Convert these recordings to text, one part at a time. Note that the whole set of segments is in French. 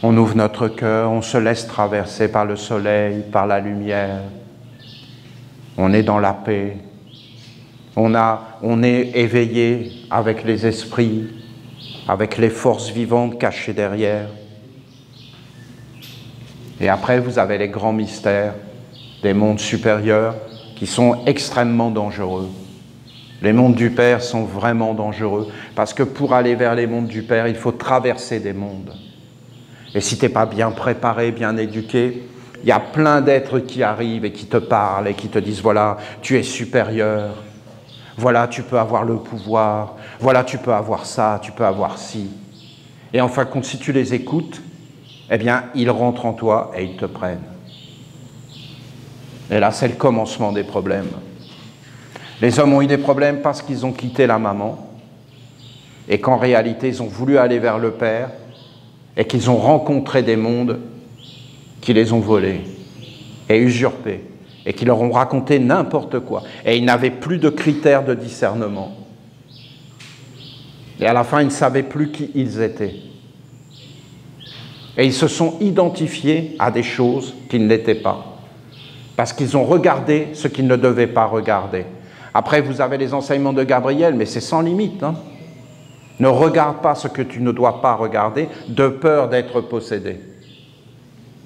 On ouvre notre cœur, on se laisse traverser par le soleil, par la lumière. On est dans la paix. On est éveillé avec les esprits, avec les forces vivantes cachées derrière. Et après, vous avez les grands mystères des mondes supérieurs qui sont extrêmement dangereux. Les mondes du Père sont vraiment dangereux parce que pour aller vers les mondes du Père, il faut traverser des mondes. Et si tu n'es pas bien préparé, bien éduqué, il y a plein d'êtres qui arrivent et qui te parlent et qui te disent « Voilà, tu es supérieur. Voilà, tu peux avoir le pouvoir. Voilà, tu peux avoir ça, tu peux avoir ci. » Et en fin de compte, si tu les écoutes, eh bien, ils rentrent en toi et ils te prennent. Et là, c'est le commencement des problèmes. Les hommes ont eu des problèmes parce qu'ils ont quitté la maman et qu'en réalité, ils ont voulu aller vers le Père et qu'ils ont rencontré des mondes qui les ont volés et usurpés et qui leur ont raconté n'importe quoi. Et ils n'avaient plus de critères de discernement. Et à la fin, ils ne savaient plus qui ils étaient. Et ils se sont identifiés à des choses qui ne l'étaient pas. Parce qu'ils ont regardé ce qu'ils ne devaient pas regarder. Après, vous avez les enseignements de Gabriel, mais c'est sans limite. Hein. Ne regarde pas ce que tu ne dois pas regarder, de peur d'être possédé.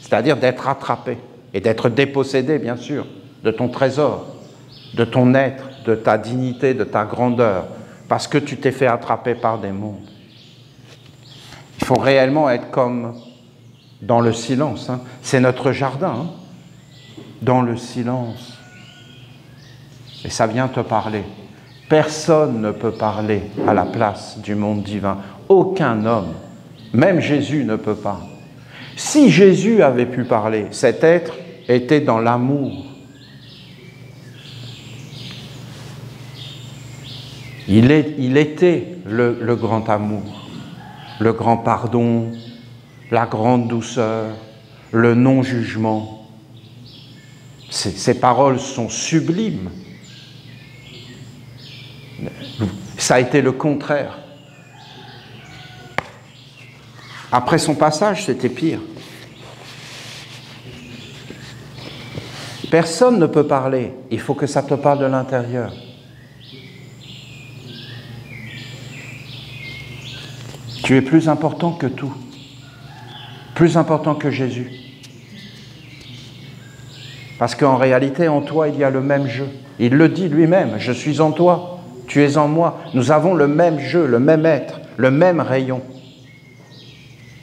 C'est-à-dire d'être attrapé et d'être dépossédé, bien sûr, de ton trésor, de ton être, de ta dignité, de ta grandeur, parce que tu t'es fait attraper par des mondes. Il faut réellement être comme dans le silence. Hein. C'est notre jardin. Hein. Dans le silence. Et ça vient te parler. Personne ne peut parler à la place du monde divin. Aucun homme, même Jésus ne peut pas. Si Jésus avait pu parler, cet être était dans l'amour. Il était le grand amour, le grand pardon, la grande douceur, le non-jugement. Ces paroles sont sublimes. Ça a été le contraire. Après son passage, c'était pire. Personne ne peut parler. Il faut que ça te parle de l'intérieur. Tu es plus important que tout. Plus important que Jésus. Parce qu'en réalité, en toi, il y a le même jeu. Il le dit lui-même, je suis en toi, tu es en moi. Nous avons le même jeu, le même être, le même rayon.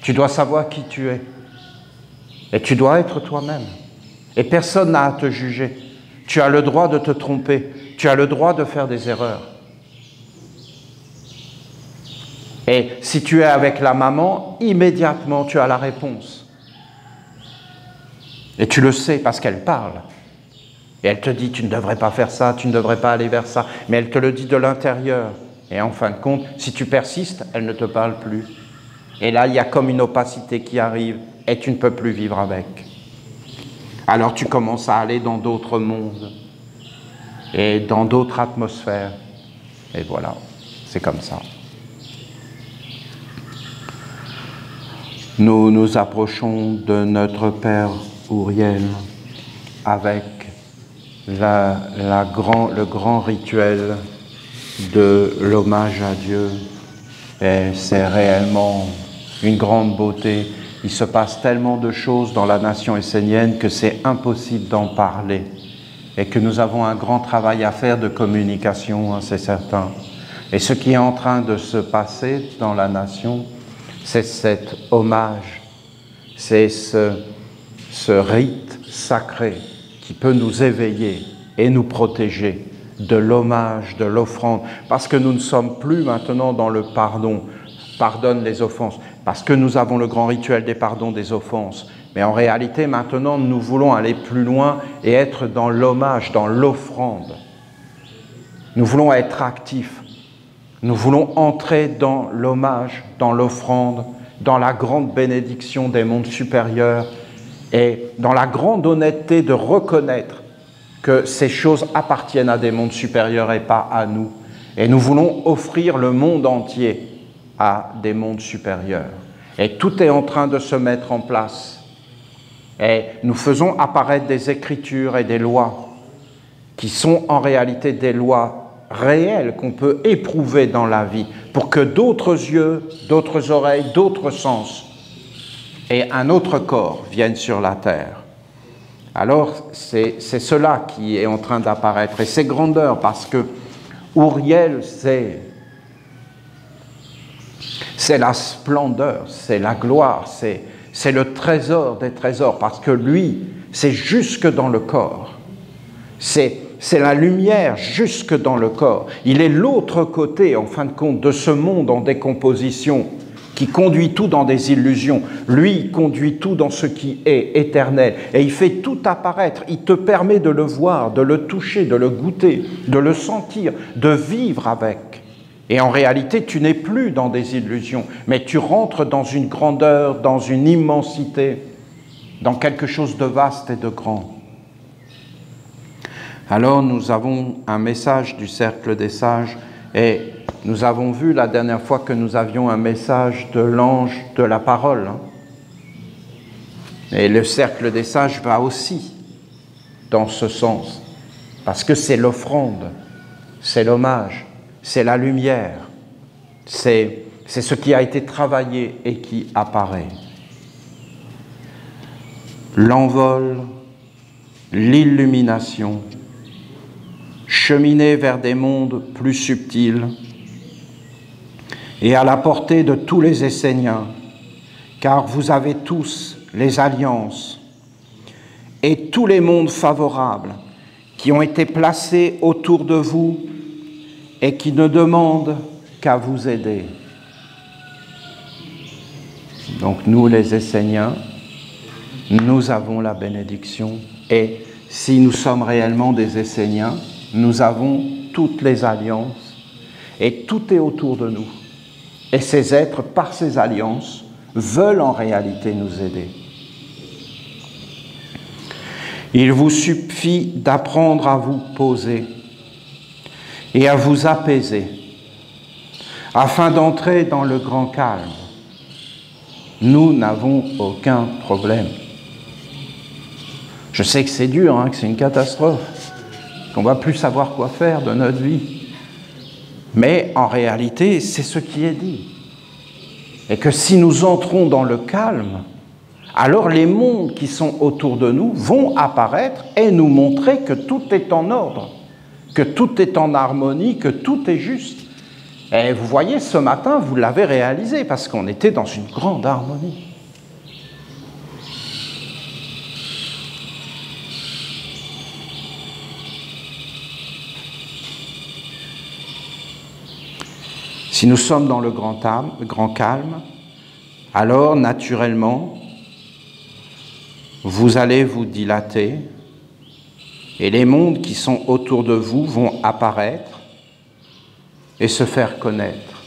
Tu dois savoir qui tu es. Et tu dois être toi-même. Et personne n'a à te juger. Tu as le droit de te tromper. Tu as le droit de faire des erreurs. Et si tu es avec la maman, immédiatement tu as la réponse. Et tu le sais parce qu'elle parle. Et elle te dit, tu ne devrais pas faire ça, tu ne devrais pas aller vers ça. Mais elle te le dit de l'intérieur. Et en fin de compte, si tu persistes, elle ne te parle plus. Et là, il y a comme une opacité qui arrive et tu ne peux plus vivre avec. Alors tu commences à aller dans d'autres mondes et dans d'autres atmosphères. Et voilà, c'est comme ça. Nous nous approchons de notre Père Uriel avec le grand rituel de l'hommage à Dieu. Et c'est réellement une grande beauté. Il se passe tellement de choses dans la nation essénienne que c'est impossible d'en parler. Et que nous avons un grand travail à faire de communication, hein, c'est certain. Et ce qui est en train de se passer dans la nation, c'est cet hommage, c'est ce rite sacré qui peut nous éveiller et nous protéger de l'hommage, de l'offrande, parce que nous ne sommes plus maintenant dans le pardon, pardonne les offenses, parce que nous avons le grand rituel des pardons des offenses. Mais en réalité, maintenant, nous voulons aller plus loin et être dans l'hommage, dans l'offrande. Nous voulons être actifs. Nous voulons entrer dans l'hommage, dans l'offrande, dans la grande bénédiction des mondes supérieurs et dans la grande honnêteté de reconnaître que ces choses appartiennent à des mondes supérieurs et pas à nous. Et nous voulons offrir le monde entier à des mondes supérieurs. Et tout est en train de se mettre en place. Et nous faisons apparaître des écritures et des lois qui sont en réalité des lois réelles qu'on peut éprouver dans la vie pour que d'autres yeux, d'autres oreilles, d'autres sens et un autre corps viennent sur la terre. Alors, c'est cela qui est en train d'apparaître. Et c'est grandeur parce que Uriel, c'est la splendeur, c'est la gloire, c'est le trésor des trésors, parce que lui, c'est jusque dans le corps. C'est la lumière jusque dans le corps. Il est l'autre côté, en fin de compte, de ce monde en décomposition qui conduit tout dans des illusions. Lui conduit tout dans ce qui est éternel. Et il fait tout apparaître. Il te permet de le voir, de le toucher, de le goûter, de le sentir, de vivre avec. Et en réalité, tu n'es plus dans des illusions, mais tu rentres dans une grandeur, dans une immensité, dans quelque chose de vaste et de grand. Alors nous avons un message du Cercle des Sages et nous avons vu la dernière fois que nous avions un message de l'ange de la parole. Et le Cercle des Sages va aussi dans ce sens, parce que c'est l'offrande, c'est l'hommage, c'est la lumière, c'est ce qui a été travaillé et qui apparaît. L'envol, l'illumination, cheminer vers des mondes plus subtils et à la portée de tous les Esséniens, car vous avez tous les alliances et tous les mondes favorables qui ont été placés autour de vous et qui ne demandent qu'à vous aider. Donc nous, les Esséniens, nous avons la bénédiction et si nous sommes réellement des Esséniens, nous avons toutes les alliances et tout est autour de nous. Et ces êtres, par ces alliances, veulent en réalité nous aider. Il vous suffit d'apprendre à vous poser et à vous apaiser afin d'entrer dans le grand calme. Nous n'avons aucun problème. Je sais que c'est dur, que c'est une catastrophe, qu'on ne va plus savoir quoi faire de notre vie. Mais en réalité, c'est ce qui est dit. Et que si nous entrons dans le calme, alors les mondes qui sont autour de nous vont apparaître et nous montrer que tout est en ordre, que tout est en harmonie, que tout est juste. Et vous voyez, ce matin, vous l'avez réalisé, parce qu'on était dans une grande harmonie. Si nous sommes dans le grand calme, alors naturellement, vous allez vous dilater et les mondes qui sont autour de vous vont apparaître et se faire connaître.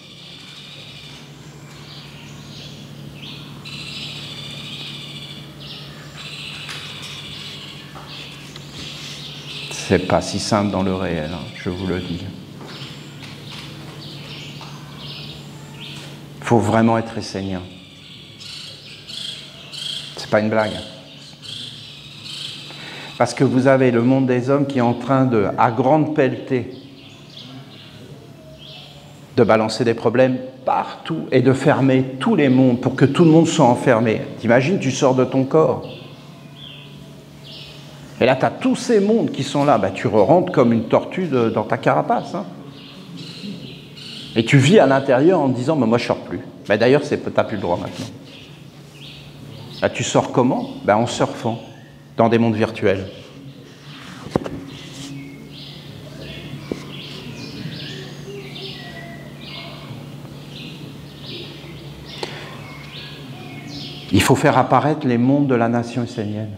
C'est pas si simple dans le réel, je vous le dis. Il faut vraiment être essénien. C'est pas une blague. Parce que vous avez le monde des hommes qui est en train de, à grande pelletée, de balancer des problèmes partout et de fermer tous les mondes pour que tout le monde soit enfermé. T'imagines, tu sors de ton corps. Et là, tu as tous ces mondes qui sont là. Tu rentres comme une tortue dans ta carapace. Et tu vis à l'intérieur en te disant, moi je ne sors plus. D'ailleurs, tu n'as plus le droit maintenant. Là, tu sors comment? En surfant dans des mondes virtuels. Il faut faire apparaître les mondes de la nation essénienne.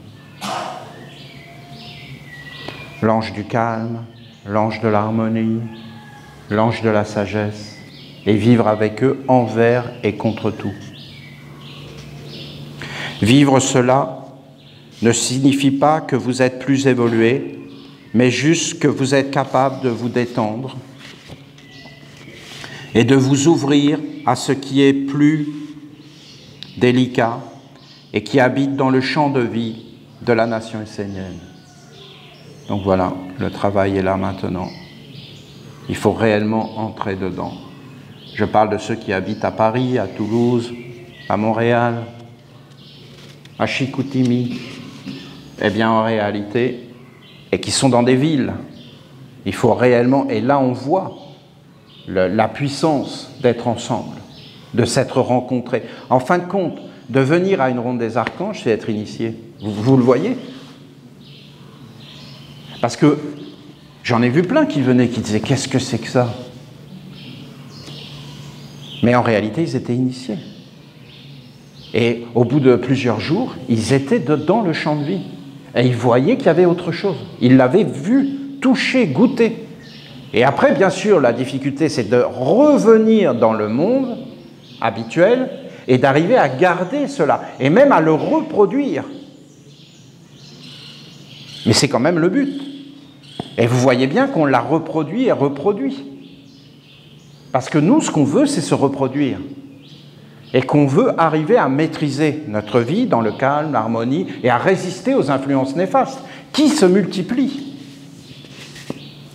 L'ange du calme, l'ange de l'harmonie, l'ange de la sagesse, et vivre avec eux envers et contre tout. Vivre cela ne signifie pas que vous êtes plus évolué, mais juste que vous êtes capable de vous détendre et de vous ouvrir à ce qui est plus délicat et qui habite dans le champ de vie de la nation essénienne. Donc voilà, le travail est là maintenant. Il faut réellement entrer dedans. Je parle de ceux qui habitent à Paris, à Toulouse, à Montréal, à Chicoutimi. Eh bien, en réalité, et qui sont dans des villes, il faut réellement, et là on voit la puissance d'être ensemble, de s'être rencontrés. En fin de compte, de venir à une ronde des archanges, c'est être initié. Vous le voyez? Parce que j'en ai vu plein qui venaient, qui disaient « Qu'est-ce que c'est que ça ?» Mais en réalité, ils étaient initiés. Et au bout de plusieurs jours, ils étaient dans le champ de vie. Et ils voyaient qu'il y avait autre chose. Ils l'avaient vu, touché, goûté. Et après, bien sûr, la difficulté, c'est de revenir dans le monde habituel et d'arriver à garder cela, et même à le reproduire. Mais c'est quand même le but. Et vous voyez bien qu'on l'a reproduit et reproduit. Parce que nous, ce qu'on veut, c'est se reproduire. Et qu'on veut arriver à maîtriser notre vie dans le calme, l'harmonie, et à résister aux influences néfastes, qui se multiplient.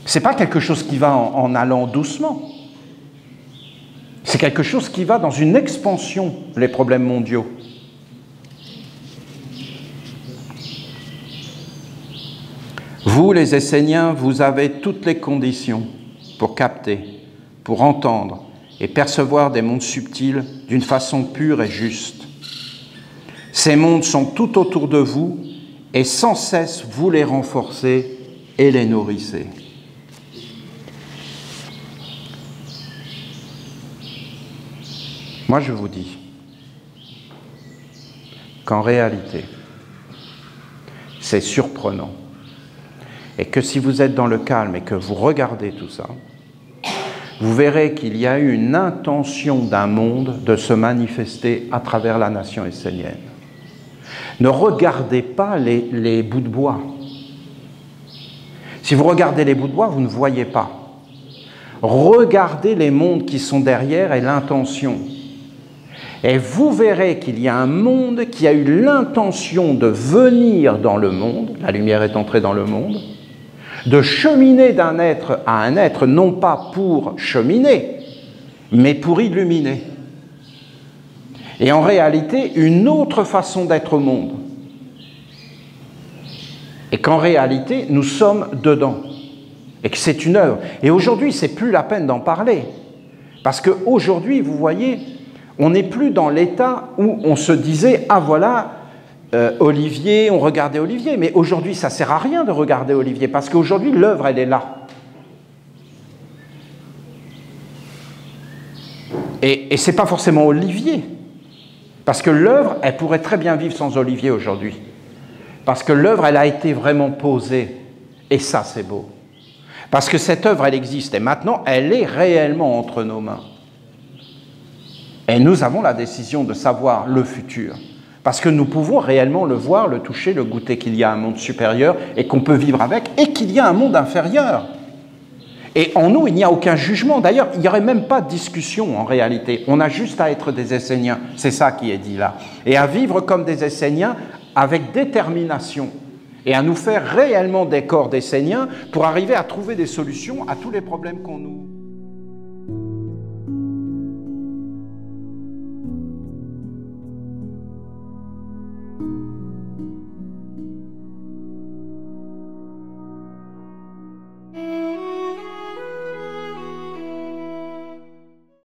Ce n'est pas quelque chose qui va en allant doucement. C'est quelque chose qui va dans une expansion, les problèmes mondiaux. Vous, les Esséniens, vous avez toutes les conditions pour capter, pour entendre et percevoir des mondes subtils d'une façon pure et juste. Ces mondes sont tout autour de vous et sans cesse vous les renforcez et les nourrissez. Moi, je vous dis qu'en réalité, c'est surprenant et que si vous êtes dans le calme et que vous regardez tout ça, vous verrez qu'il y a eu une intention d'un monde de se manifester à travers la nation essénienne. Ne regardez pas les bouts de bois. Si vous regardez les bouts de bois, vous ne voyez pas. Regardez les mondes qui sont derrière et l'intention. Et vous verrez qu'il y a un monde qui a eu l'intention de venir dans le monde, la lumière est entrée dans le monde, de cheminer d'un être à un être, non pas pour cheminer, mais pour illuminer. Et en réalité, une autre façon d'être au monde. Et qu'en réalité, nous sommes dedans. Et que c'est une œuvre. Et aujourd'hui, c'est plus la peine d'en parler. Parce qu'aujourd'hui, vous voyez, on n'est plus dans l'état où on se disait « Ah voilà, Olivier, on regardait Olivier ». Mais aujourd'hui, ça ne sert à rien de regarder Olivier, parce qu'aujourd'hui, l'œuvre, elle est là. Et ce n'est pas forcément Olivier. Parce que l'œuvre, elle pourrait très bien vivre sans Olivier aujourd'hui. Parce que l'œuvre, elle a été vraiment posée. Et ça, c'est beau. Parce que cette œuvre, elle existe. Et maintenant, elle est réellement entre nos mains. Et nous avons la décision de savoir le futur. Parce que nous pouvons réellement le voir, le toucher, le goûter, qu'il y a un monde supérieur et qu'on peut vivre avec, et qu'il y a un monde inférieur. Et en nous, il n'y a aucun jugement. D'ailleurs, il n'y aurait même pas de discussion en réalité. On a juste à être des Esséniens. C'est ça qui est dit là. Et à vivre comme des Esséniens avec détermination. Et à nous faire réellement des corps d'Esséniens pour arriver à trouver des solutions à tous les problèmes qu'on nous